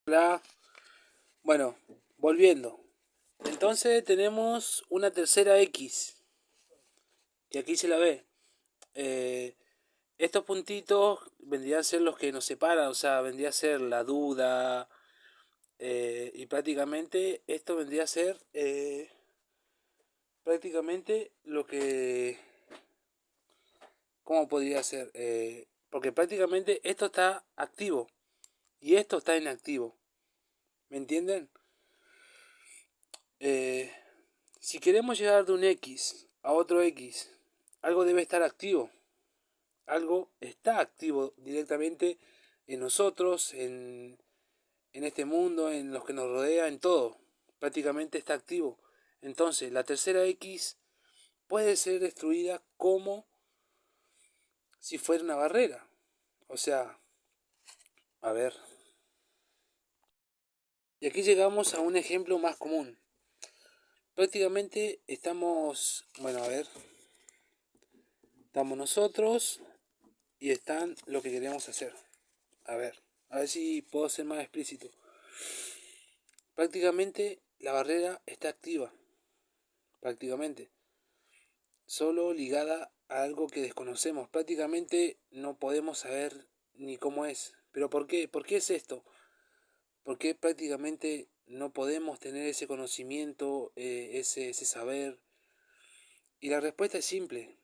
Hola. Bueno, volviendo. Entonces tenemos una tercera X, que aquí se la ve. Eh, Estos puntitos vendrían a ser los que nos separan, o sea, vendría a ser la duda, y prácticamente esto vendría a ser prácticamente lo que... ¿Cómo podría ser? Porque prácticamente esto está activo y esto está inactivo. ¿Me entienden? Eh, Si queremos llegar de un X a otro X, algo debe estar activo. Algo está activo directamente en nosotros, en este mundo, en los que nos rodea, en todo. Prácticamente está activo. Entonces, la tercera X puede ser destruida como si fuera una barrera. O sea, a ver. Y aquí llegamos a un ejemplo más común. Prácticamente estamos, bueno, a ver, estamos nosotros y están lo que queremos hacer. A ver si puedo ser más explícito. Prácticamente la barrera está activa, prácticamente, solo ligada a algo que desconocemos. Prácticamente no podemos saber ni cómo es. ¿Pero por qué? ¿Por qué es esto? ¿Por qué prácticamente no podemos tener ese conocimiento, ese saber? Y la respuesta es simple.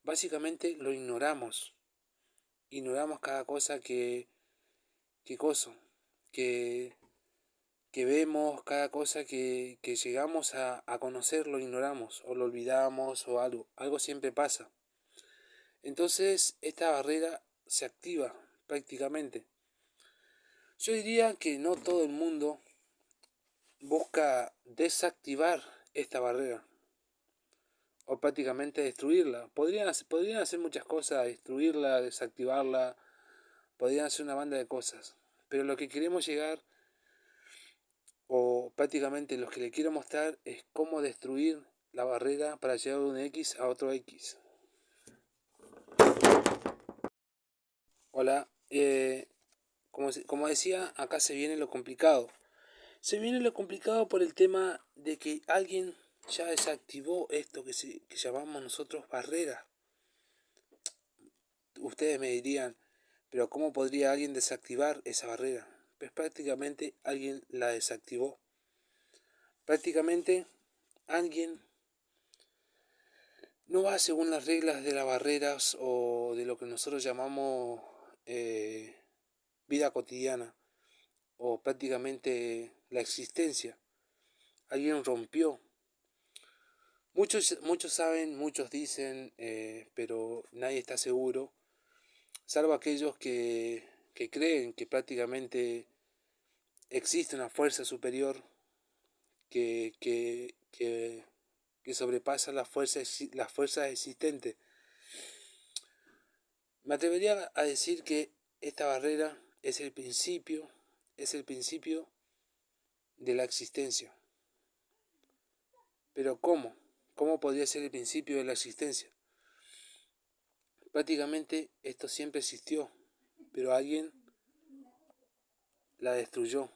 Básicamente lo ignoramos. Ignoramos cada cosa que coso, que que vemos, cada cosa que llegamos a conocer lo ignoramos o lo olvidamos o algo. Algo siempre pasa. Entonces esta barrera se activa prácticamente. Yo diría que no todo el mundo busca desactivar esta barrera o prácticamente destruirla. Podrían hacer muchas cosas, destruirla, desactivarla, podrían hacer una banda de cosas. Pero lo que queremos llegar o prácticamente los que le quiero mostrar es cómo destruir la barrera para llegar de un X a otro X. Hola, como decía, acá se viene lo complicado. Se viene lo complicado por el tema de que alguien ya desactivó esto que llamamos nosotros barrera. Ustedes me dirían, pero ¿cómo podría alguien desactivar esa barrera? Pues prácticamente alguien la desactivó. Prácticamente alguien no va según las reglas de las barreras o de lo que nosotros llamamos eh, vida cotidiana o prácticamente la existencia. Alguien rompió. Muchos saben, muchos dicen, pero nadie está seguro, salvo aquellos que creen que prácticamente existe una fuerza superior que, que, que, que sobrepasa las fuerzas existentes. Me atrevería a decir que esta barrera es el principio de la existencia. Pero ¿cómo? ¿Cómo podría ser el principio de la existencia? Prácticamente esto siempre existió, pero alguien la destruyó.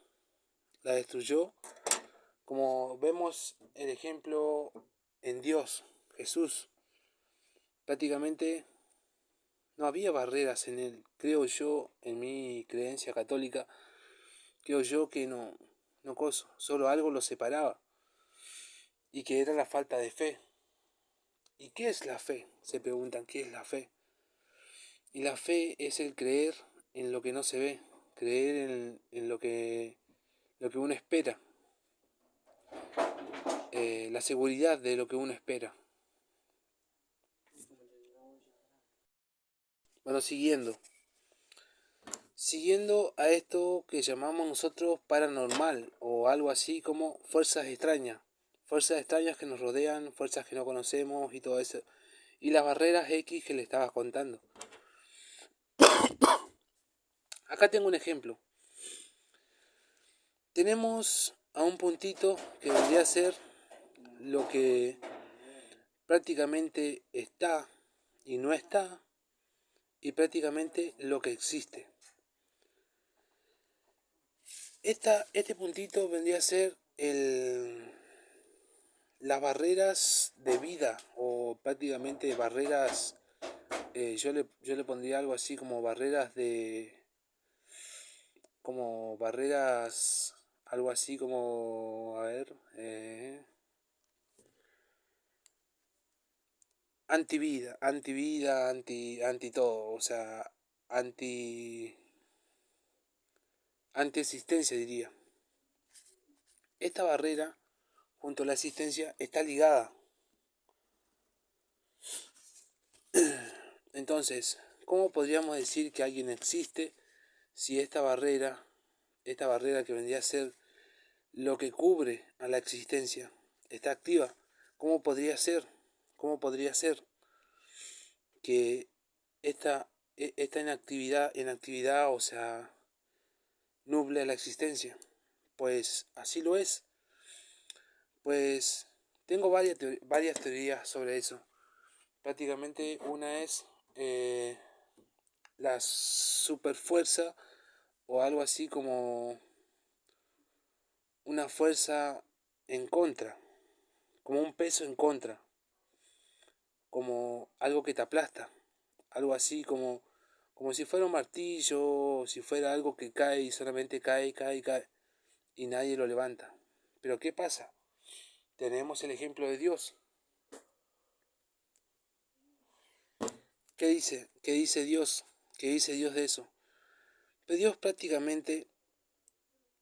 La destruyó como vemos el ejemplo en Dios, Jesús. Prácticamente no había barreras en él. Creo yo, en mi creencia católica, creo yo que no coso, solo algo lo separaba. Y que era la falta de fe. ¿Y qué es la fe? Se preguntan, ¿qué es la fe? Y la fe es el creer en lo que no se ve, creer en lo que uno espera, la seguridad de lo que uno espera. Bueno, siguiendo a esto que llamamos nosotros paranormal o algo así como fuerzas extrañas que nos rodean, fuerzas que no conocemos y todo eso. Y las barreras X que le estabas contando. Acá tengo un ejemplo. Tenemos a un puntito que vendría a ser lo que prácticamente está y no está y prácticamente lo que existe. Este puntito vendría a ser las barreras de vida, o prácticamente barreras, yo le pondría algo así como barreras algo así como, a ver, antivida, anti todo, o sea, anti, antiexistencia diría. Esta barrera, junto a la existencia, está ligada. Entonces, ¿cómo podríamos decir que alguien existe si esta barrera que vendría a ser lo que cubre a la existencia, está activa? ¿Cómo podría ser? ¿Cómo podría ser que esta inactividad, o sea, nuble la existencia? Pues así lo es. Pues tengo varias teorías sobre eso. Prácticamente una es la superfuerza, o algo así como una fuerza en contra, como un peso en contra, como algo que te aplasta, algo así como si fuera un martillo, si fuera algo que cae y solamente cae y nadie lo levanta. Pero ¿qué pasa? Tenemos el ejemplo de Dios. ¿Qué dice? ¿Qué dice Dios? ¿Qué dice Dios de eso? Pero Dios prácticamente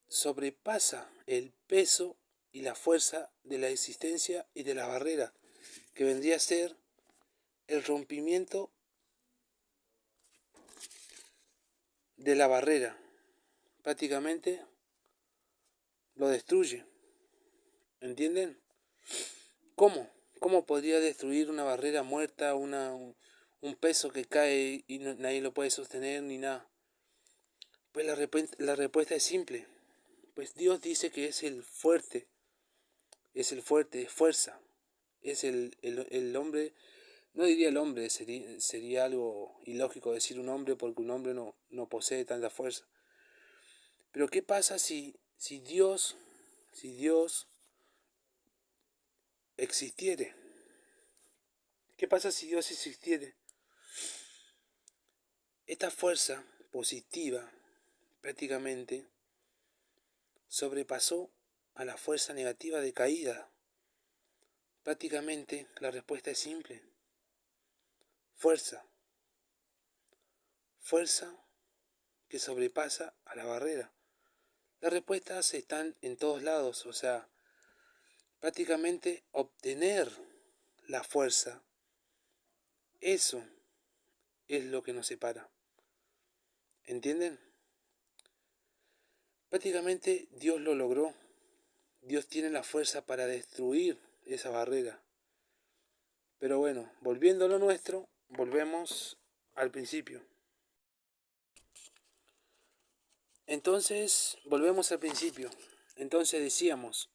sobrepasa el peso y la fuerza de la existencia y de la barrera, que vendría a ser el rompimiento de la barrera. Prácticamente lo destruye. ¿Entienden? ¿Cómo? ¿Cómo podría destruir una barrera muerta, un peso que cae y nadie lo puede sostener ni nada? Pues la respuesta es simple. Pues Dios dice que es fuerza, es el hombre. No diría el hombre, sería algo ilógico decir un hombre, porque un hombre no posee tanta fuerza. Pero ¿qué pasa si Dios existiere? ¿Qué pasa si Dios existiere? Esta fuerza positiva prácticamente sobrepasó a la fuerza negativa de caída. Prácticamente la respuesta es simple. Fuerza. Fuerza que sobrepasa a la barrera. Las respuestas están en todos lados, o sea, prácticamente obtener la fuerza, eso es lo que nos separa. ¿Entienden? Prácticamente Dios lo logró. Dios tiene la fuerza para destruir esa barrera. Pero bueno, volviendo a lo nuestro, volvemos al principio. Entonces, volvemos al principio. Entonces decíamos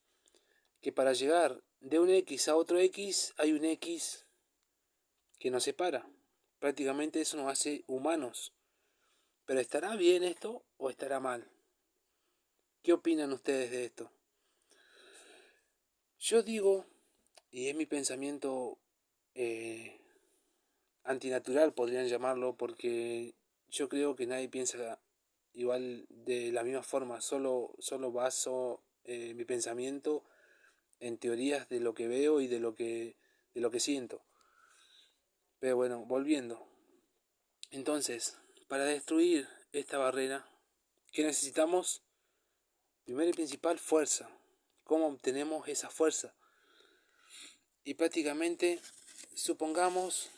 que para llegar de un X a otro X hay un X que nos separa. Prácticamente eso nos hace humanos. Pero ¿estará bien esto o estará mal? ¿Qué opinan ustedes de esto? Yo digo, y es mi pensamiento antinatural, podrían llamarlo, porque yo creo que nadie piensa igual de la misma forma, solo baso mi pensamiento en teorías de lo que veo y de lo que siento. Pero bueno, volviendo. Entonces, para destruir esta barrera, ¿qué necesitamos? Primero y principal, fuerza. ¿Cómo obtenemos esa fuerza? Y prácticamente, supongamos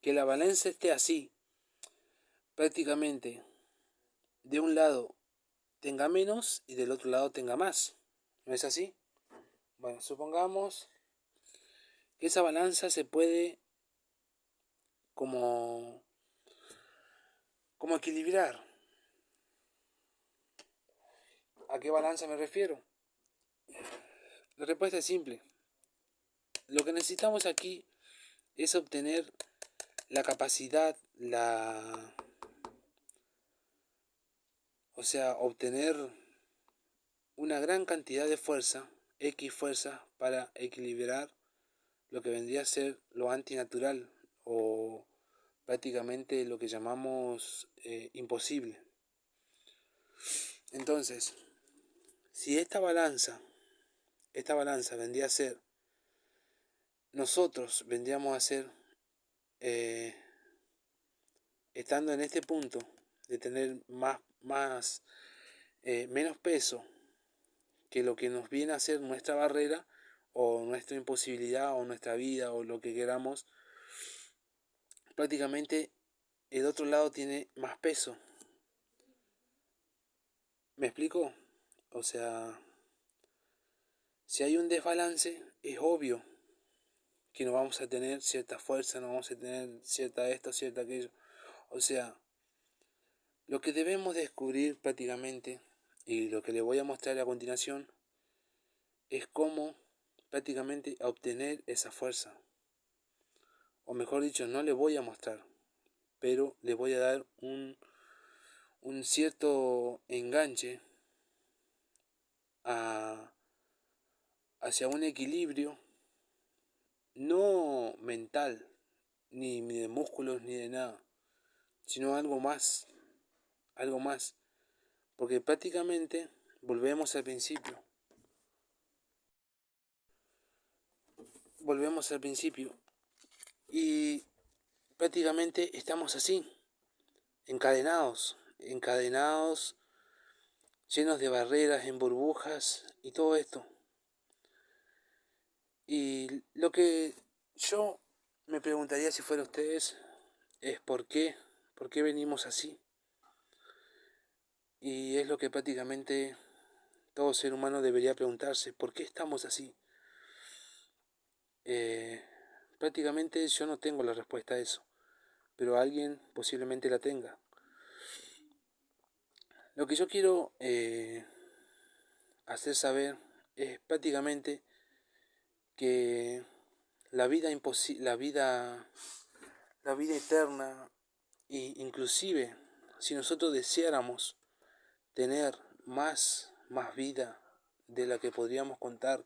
que la balanza esté así. Prácticamente, de un lado tenga menos y del otro lado tenga más. ¿No es así? Bueno, supongamos que esa balanza se puede como, como equilibrar. ¿A qué balanza me refiero? La respuesta es simple. Lo que necesitamos aquí es obtener la capacidad, o sea, obtener una gran cantidad de fuerza, X fuerza, para equilibrar lo que vendría a ser lo antinatural o prácticamente lo que llamamos imposible. Entonces, si esta balanza vendría a ser, nosotros vendríamos a ser, eh, estando en este punto de tener menos peso que lo que nos viene a ser nuestra barrera o nuestra imposibilidad o nuestra vida o lo que queramos, prácticamente el otro lado tiene más peso. ¿Me explico? O sea, si hay un desbalance, es obvio que no vamos a tener cierta fuerza, no vamos a tener cierta esto, cierta aquello. O sea, lo que debemos descubrir prácticamente, y lo que les voy a mostrar a continuación, es cómo prácticamente obtener esa fuerza. O mejor dicho, no le voy a mostrar, pero le voy a dar un cierto enganche hacia un equilibrio no mental, ni de músculos, ni de nada, sino algo más, porque prácticamente volvemos al principio, y prácticamente estamos así, encadenados, llenos de barreras, en burbujas y todo esto. Y lo que yo me preguntaría si fuera ustedes es por qué venimos así. Y es lo que prácticamente todo ser humano debería preguntarse, ¿por qué estamos así? Prácticamente yo no tengo la respuesta a eso, pero alguien posiblemente la tenga. Lo que yo quiero hacer saber es prácticamente que la vida eterna, e inclusive si nosotros deseáramos tener más vida de la que podríamos contar,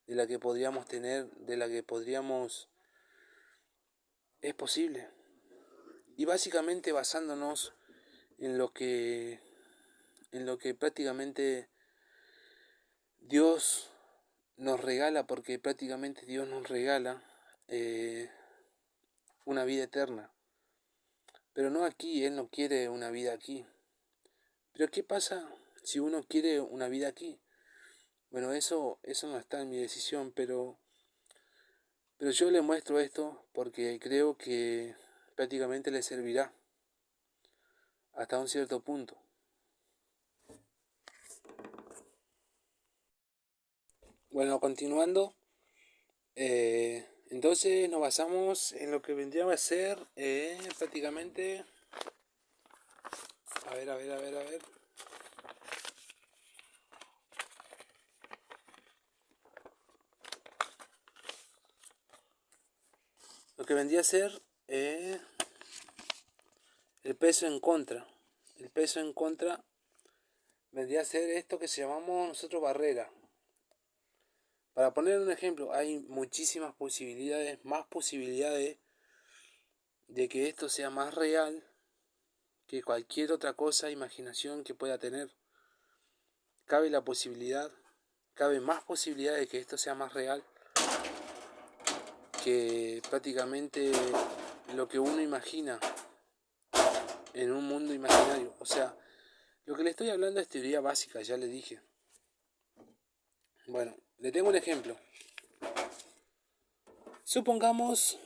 de la que podríamos tener, de la que podríamos, es posible. Y básicamente basándonos en lo que prácticamente Dios nos regala, porque prácticamente Dios nos regala una vida eterna. Pero no aquí, Él no quiere una vida aquí. Pero ¿qué pasa si uno quiere una vida aquí? Bueno, eso no está en mi decisión, pero yo le muestro esto porque creo que prácticamente le servirá hasta un cierto punto. Bueno, continuando, entonces nos basamos en lo que vendría a ser prácticamente, a ver. Lo que vendría a ser el peso en contra. El peso en contra vendría a ser esto que se llamamos nosotros barrera. Para poner un ejemplo, hay muchísimas posibilidades, más posibilidades de que esto sea más real que cualquier otra cosa, imaginación que pueda tener. Cabe la posibilidad, cabe más posibilidad de que esto sea más real que prácticamente lo que uno imagina en un mundo imaginario. O sea, lo que le estoy hablando es teoría básica, ya le dije. Bueno, le tengo un ejemplo. Supongamos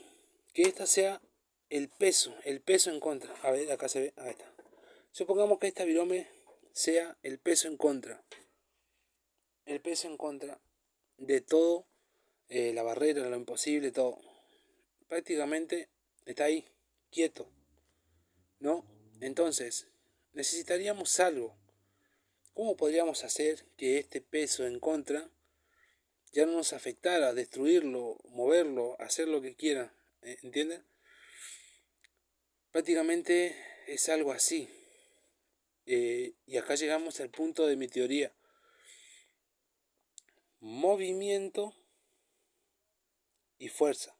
que esta sea el peso en contra. A ver, acá se ve, ahí está. Supongamos que esta virome sea el peso en contra. El peso en contra de todo, la barrera, lo imposible, todo. Prácticamente está ahí, quieto, ¿no? Entonces, necesitaríamos algo. ¿Cómo podríamos hacer que este peso en contra ya no nos afectara, destruirlo, moverlo, hacer lo que quiera? ¿Entienden? Prácticamente es algo así. y acá llegamos al punto de mi teoría. Movimiento y fuerza.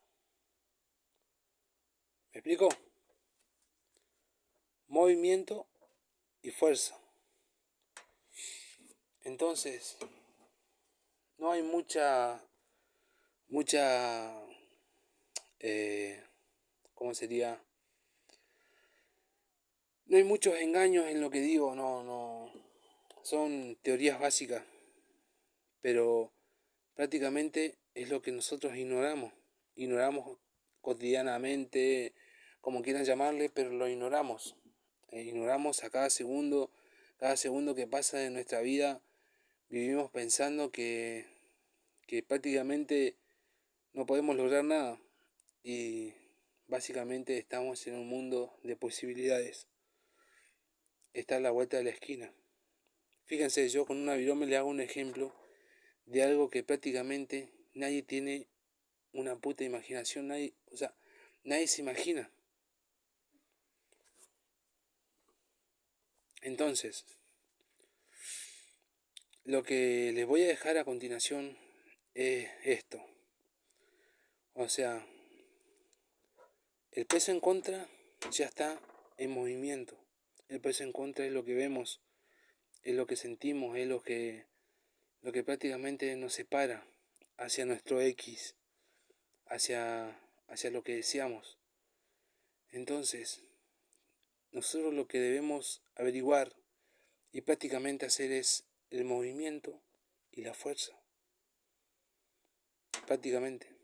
¿Me explico? Movimiento y fuerza. Entonces, no hay mucha, ¿cómo sería? No hay muchos engaños en lo que digo, no, son teorías básicas, pero prácticamente es lo que nosotros ignoramos cotidianamente, como quieran llamarle, pero lo ignoramos. Ignoramos a cada segundo que pasa en nuestra vida, vivimos pensando que prácticamente no podemos lograr nada y básicamente estamos en un mundo de posibilidades. Está a la vuelta de la esquina. Fíjense, yo con una virome le hago un ejemplo de algo que prácticamente nadie tiene una puta imaginación, nadie se imagina. Entonces, lo que les voy a dejar a continuación es esto. O sea, el peso en contra ya está en movimiento. El peso en contra es lo que vemos, es lo que sentimos, es lo que prácticamente nos separa hacia nuestro X, hacia lo que deseamos. Entonces, nosotros lo que debemos averiguar y prácticamente hacer es el movimiento y la fuerza. Prácticamente.